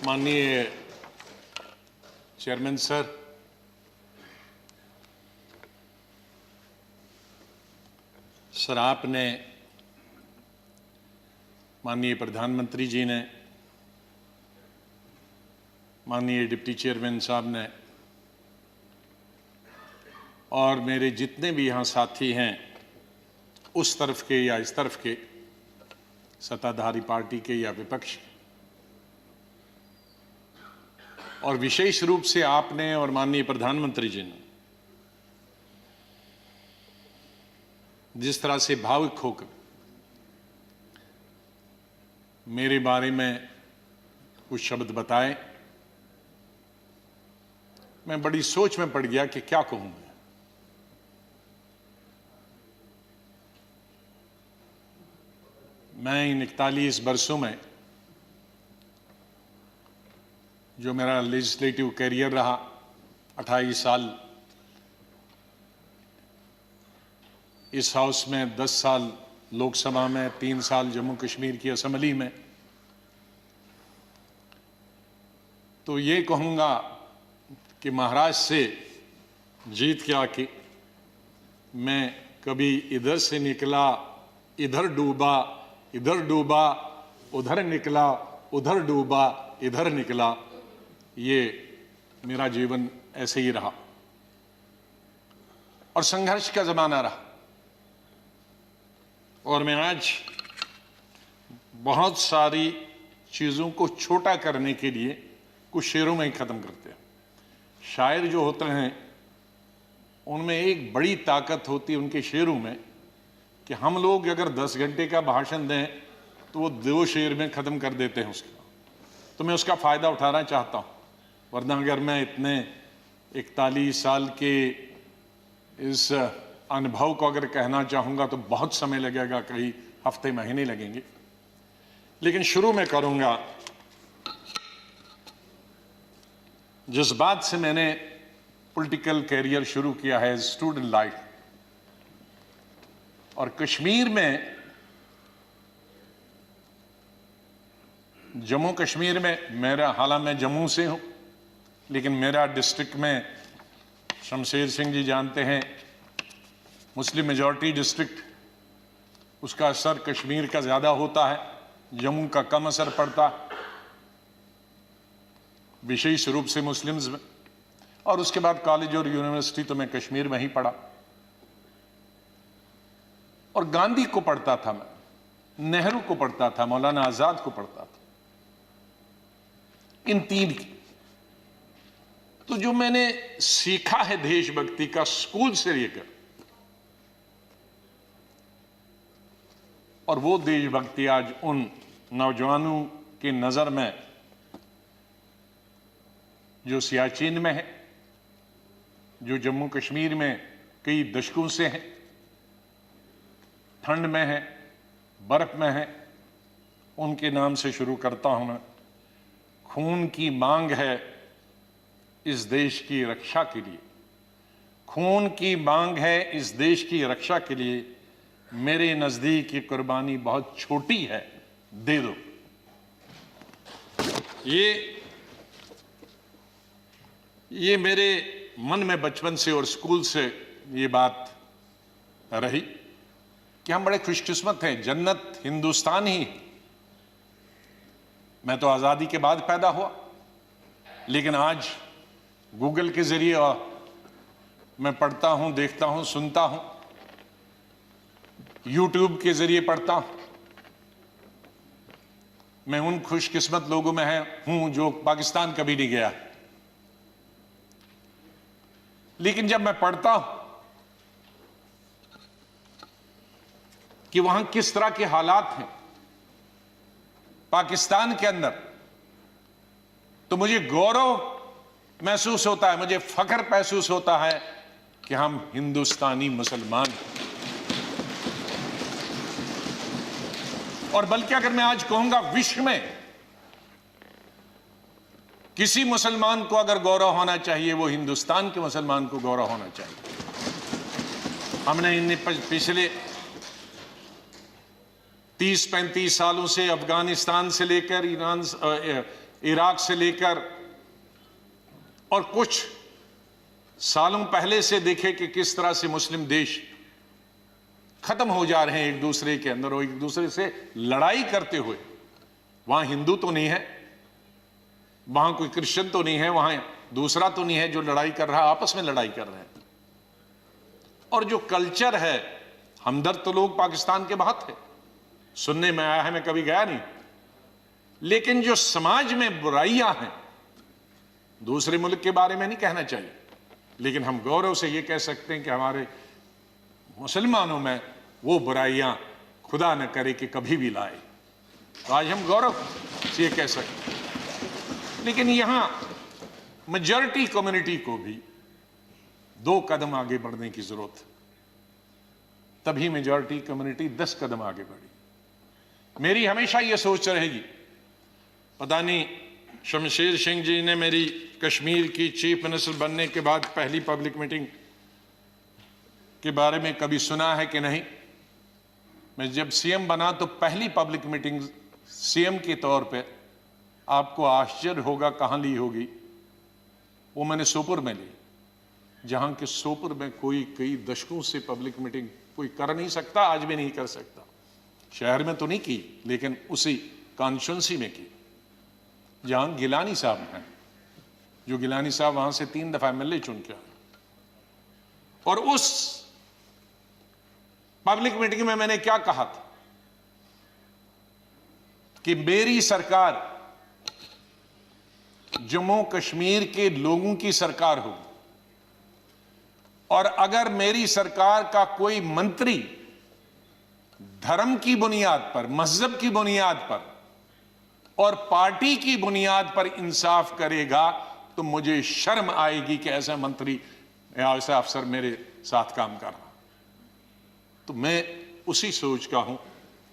माननीय chairman sir, आपने, माननीय प्रधानमंत्री जी ने, माननीय डिप्टी चेयरमैन साहब ने और मेरे जितने भी यहाँ साथी हैं, उस तरफ के या इस तरफ के, सत्ताधारी पार्टी के या विपक्ष के, और विशेष रूप से आपने और माननीय प्रधानमंत्री जी ने जिस तरह से भावुक होकर मेरे बारे में कुछ शब्द बताए, मैं बड़ी सोच में पड़ गया कि क्या कहूंगा। मैं इन 41 वर्षों में जो मेरा लेजिस्लेटिव कैरियर रहा, 28 साल इस हाउस में, 10 साल लोकसभा में, 3 साल जम्मू कश्मीर की असेंबली में, तो ये कहूँगा कि महाराष्ट्र से जीत के आके मैं कभी इधर से निकला, इधर डूबा, इधर डूबा, उधर निकला, उधर डूबा, इधर निकला, ये मेरा जीवन ऐसे ही रहा और संघर्ष का जमाना रहा। और मैं आज बहुत सारी चीज़ों को छोटा करने के लिए कुछ शेरों में ही ख़त्म करते हैं। शायर जो होते हैं उनमें एक बड़ी ताकत होती है उनके शेरों में कि हम लोग अगर 10 घंटे का भाषण दें तो वो 2 शेर में ख़त्म कर देते हैं उसका। तो मैं उसका फ़ायदा उठाना चाहता हूँ, वरना अगर मैं इतने 41 साल के इस अनुभव को अगर कहना चाहूँगा तो बहुत समय लगेगा, कई हफ्ते महीने लगेंगे। लेकिन शुरू में करूँगा जिस बात से मैंने पॉलिटिकल कैरियर शुरू किया है, स्टूडेंट लाइफ। और कश्मीर में, जम्मू कश्मीर में मेरा, हालांकि मैं जम्मू से हूँ, लेकिन मेरा डिस्ट्रिक्ट में, शमशेर सिंह जी जानते हैं, मुस्लिम मेजॉरिटी डिस्ट्रिक्ट, उसका असर कश्मीर का ज़्यादा होता है, जम्मू का कम असर पड़ता है, विशेष रूप से मुस्लिम्स में। और उसके बाद कॉलेज और यूनिवर्सिटी तो मैं कश्मीर में ही पढ़ा। और गांधी को पढ़ता था मैं, नेहरू को पढ़ता था, मौलाना आजाद को पढ़ता था, इन 3 की। तो जो मैंने सीखा है देशभक्ति का स्कूल से लेकर, और वो देशभक्ति आज उन नौजवानों की नजर में जो सियाचिन में है, जो जम्मू कश्मीर में कई दशकों से है, ठंड में है, बर्फ में है, उनके नाम से शुरू करता हूं मैं। खून की मांग है इस देश की रक्षा के लिए, खून की मांग है इस देश की रक्षा के लिए, मेरे नजदीक ये कुर्बानी बहुत छोटी है, दे दो। ये मेरे मन में बचपन से और स्कूल से ये बात रही कि हम बड़े खुशकिस्मत हैं, जन्नत हिंदुस्तान ही। मैं तो आज़ादी के बाद पैदा हुआ, लेकिन आज गूगल के जरिए मैं पढ़ता हूं, देखता हूं, सुनता हूं, यूट्यूब के जरिए पढ़ता हूं। मैं उन खुशकिस्मत लोगों में हूं जो पाकिस्तान कभी नहीं गया। लेकिन जब मैं पढ़ता हूं कि वहां किस तरह के हालात हैं पाकिस्तान के अंदर, तो मुझे गौरव महसूस होता है, मुझे फख्र महसूस होता है कि हम हिंदुस्तानी मुसलमान हैं। और बल्कि अगर मैं आज कहूंगा विश्व में किसी मुसलमान को अगर गौरव होना चाहिए, वो हिंदुस्तान के मुसलमान को गौरव होना चाहिए। हमने इन पिछले 30-35 सालों से अफगानिस्तान से लेकर ईरान, इराक से लेकर और कुछ सालों पहले से देखे कि किस तरह से मुस्लिम देश खत्म हो जा रहे हैं एक दूसरे के अंदर और एक दूसरे से लड़ाई करते हुए। वहां हिंदू तो नहीं है, वहां कोई क्रिश्चियन तो नहीं है, वहां दूसरा तो नहीं है जो लड़ाई कर रहा, आपस में लड़ाई कर रहे हैं। और जो कल्चर है, हमदर्द तो लोग पाकिस्तान के बहुत है, सुनने में आया है, मैं कभी गया नहीं, लेकिन जो समाज में बुराइयां हैं, दूसरे मुल्क के बारे में नहीं कहना चाहिए, लेकिन हम गौरव से ये कह सकते हैं कि हमारे मुसलमानों में वो बुराइयां खुदा न करे कि कभी भी लाए, तो आज हम गौरव से ये कह सकते हैं। लेकिन यहां मेजॉरिटी कम्युनिटी को भी 2 कदम आगे बढ़ने की जरूरत है, तभी मेजॉरिटी कम्युनिटी 10 कदम आगे बढ़ी। मेरी हमेशा ये सोच रहेगी, पता नहीं शमशेर सिंह जी ने मेरी कश्मीर की चीफ मिनिस्टर बनने के बाद पहली पब्लिक मीटिंग के बारे में कभी सुना है कि नहीं। मैं जब सीएम बना तो पहली पब्लिक मीटिंग सीएम के तौर पे, आपको आश्चर्य होगा कहां ली होगी, वो मैंने सोपुर में ली, जहां के सोपुर में कोई कई दशकों से पब्लिक मीटिंग कोई कर नहीं सकता, आज भी नहीं कर सकता। शहर में तो नहीं की, लेकिन उसी कॉन्स्टिट्यूंसी में की जहां गिलानी साहब हैं, जो गिलानी साहब वहां से 3 दफा एमएलए चुन के आए। और उस पब्लिक मीटिंग में मैंने क्या कहा था कि मेरी सरकार जम्मू कश्मीर के लोगों की सरकार होगी, और अगर मेरी सरकार का कोई मंत्री धर्म की बुनियाद पर, मजहब की बुनियाद पर और पार्टी की बुनियाद पर इंसाफ करेगा तो मुझे शर्म आएगी कि ऐसा मंत्री या ऐसा अफसर मेरे साथ काम कर रहा। तो मैं उसी सोच का हूं